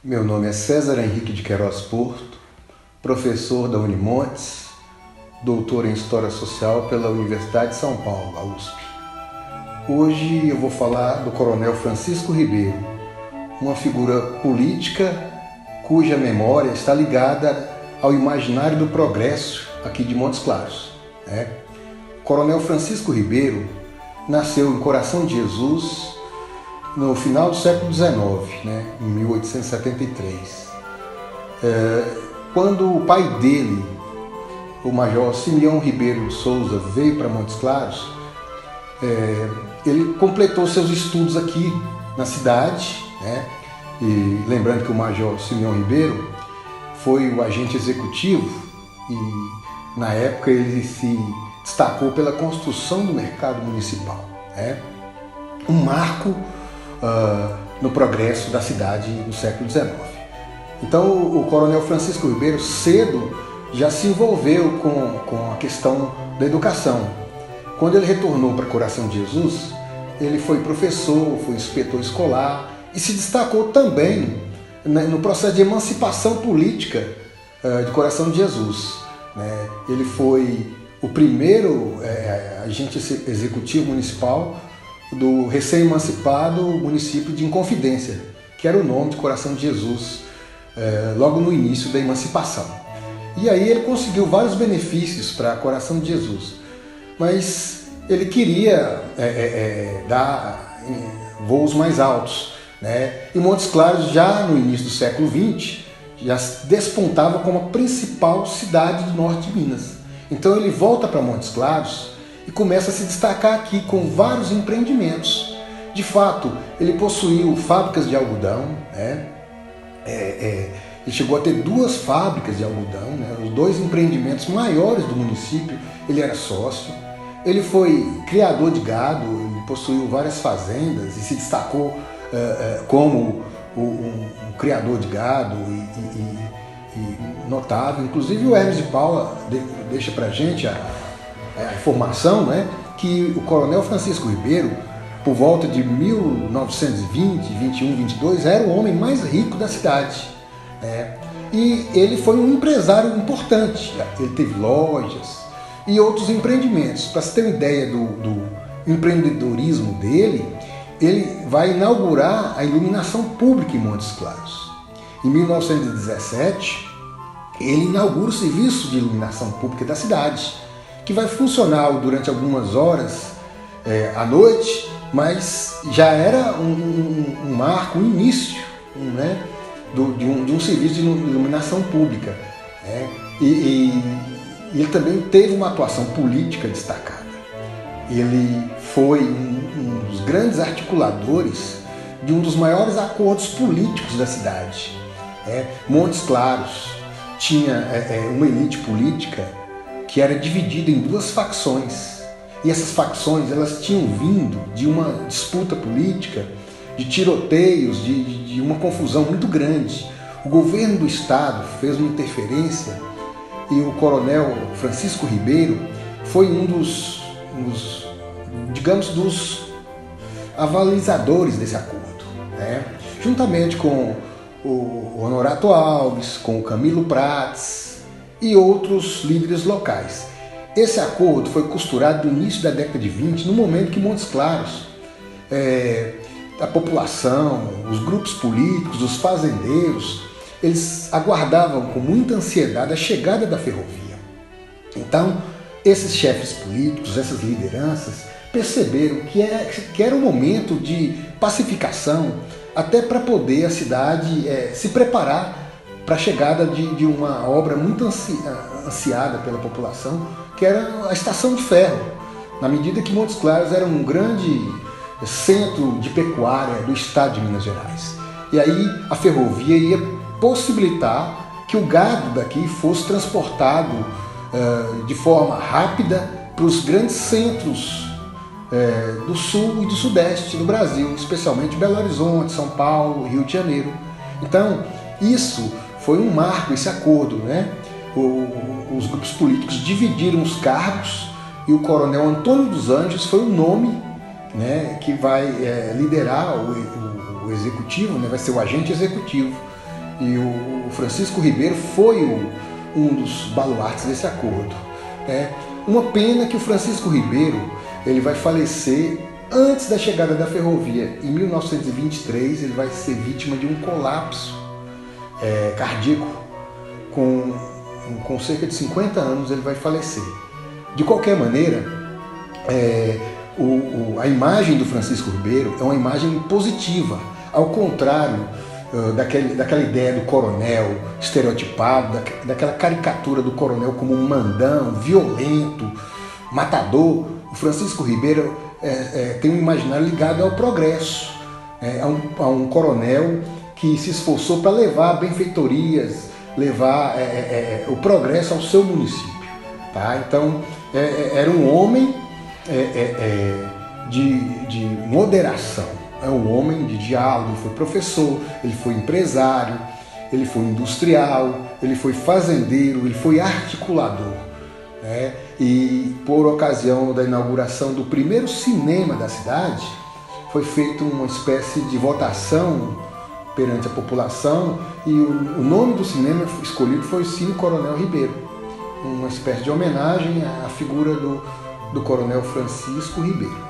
Meu nome é César Henrique de Queiroz Porto, professor da Unimontes, doutor em História Social pela Universidade de São Paulo, a USP. Hoje eu vou falar do Coronel Francisco Ribeiro, uma figura política cuja memória está ligada ao imaginário do progresso aqui de Montes Claros. Coronel Francisco Ribeiro nasceu em Coração de Jesus no final do século XIX, em 1873. Quando o pai dele, o Major Simeão Ribeiro de Souza, veio para Montes Claros, ele completou seus estudos aqui na cidade, e lembrando que o Major Simeão Ribeiro foi o agente executivo e na época ele se destacou pela construção do mercado municipal, um marco no progresso da cidade no século XIX. Então o Coronel Francisco Ribeiro cedo já se envolveu com a questão da educação. Quando ele retornou para Coração de Jesus, ele foi professor, foi inspetor escolar e se destacou também no processo de emancipação política de Coração de Jesus. Ele foi o primeiro agente executivo municipal do recém-emancipado município de Inconfidência, que era o nome de Coração de Jesus, logo no início da emancipação. E aí ele conseguiu vários benefícios para Coração de Jesus, mas ele queria dar voos mais altos. E Montes Claros, já no início do século XX, já despontava como a principal cidade do norte de Minas. Então ele volta para Montes Claros e começa a se destacar aqui com vários empreendimentos. De fato, ele possuiu fábricas de algodão, ele chegou a ter 2 fábricas de algodão, os 2 empreendimentos maiores do município, ele era sócio. Ele foi criador de gado, ele possuiu várias fazendas e se destacou como um criador de gado e notável. Inclusive o Hermes de Paula deixa para a gente a informação, que o Coronel Francisco Ribeiro, por volta de 1920, 21, 22, era o homem mais rico da cidade. E ele foi um empresário importante. Ele teve lojas e outros empreendimentos. Para você ter uma ideia do empreendedorismo dele, ele vai inaugurar a iluminação pública em Montes Claros. Em 1917, ele inaugura o serviço de iluminação pública da cidade, que vai funcionar durante algumas horas à noite, mas já era um marco, um início de um serviço de iluminação pública. E ele também teve uma atuação política destacada. Ele foi um dos grandes articuladores de um dos maiores acordos políticos da cidade. Montes Claros tinha uma elite política que era dividida em 2 facções. E essas facções elas tinham vindo de uma disputa política, de tiroteios, de uma confusão muito grande. O governo do estado fez uma interferência e o Coronel Francisco Ribeiro foi um dos avalizadores desse acordo, juntamente com o Honorato Alves, com o Camilo Prates e outros líderes locais. Esse acordo foi costurado no início da década de 20, no momento que Montes Claros, a população, os grupos políticos, os fazendeiros, eles aguardavam com muita ansiedade a chegada da ferrovia. Então, esses chefes políticos, essas lideranças, perceberam que era um momento de pacificação, até para poder a cidade se preparar para a chegada de uma obra muito ansiada pela população, que era a Estação de Ferro, na medida que Montes Claros era um grande centro de pecuária do estado de Minas Gerais. E aí a ferrovia ia possibilitar que o gado daqui fosse transportado de forma rápida para os grandes centros do sul e do sudeste do Brasil, especialmente Belo Horizonte, São Paulo, Rio de Janeiro. Então, isso foi um marco, esse acordo. Os grupos políticos dividiram os cargos e o Coronel Antônio dos Anjos foi o nome que vai liderar o executivo, vai ser o agente executivo E o Francisco Ribeiro foi um dos baluartes desse acordo. Uma pena que o Francisco Ribeiro ele vai falecer antes da chegada da ferrovia. Em 1923 ele vai ser vítima de um colapso cardíaco. Com cerca de 50 anos ele vai falecer. De qualquer maneira, a imagem do Francisco Ribeiro é uma imagem positiva, ao contrário daquela ideia do coronel estereotipado, daquela caricatura do coronel como um mandão, violento, matador. O Francisco Ribeiro tem um imaginário ligado ao progresso, a um coronel que se esforçou para levar benfeitorias, levar o progresso ao seu município. Tá? Então, era um homem de moderação, um homem de diálogo. Ele foi professor, ele foi empresário, ele foi industrial, ele foi fazendeiro, ele foi articulador. E por ocasião da inauguração do primeiro cinema da cidade, foi feita uma espécie de votação perante a população e o nome do cinema escolhido foi Cine Coronel Ribeiro, uma espécie de homenagem à figura do Coronel Francisco Ribeiro.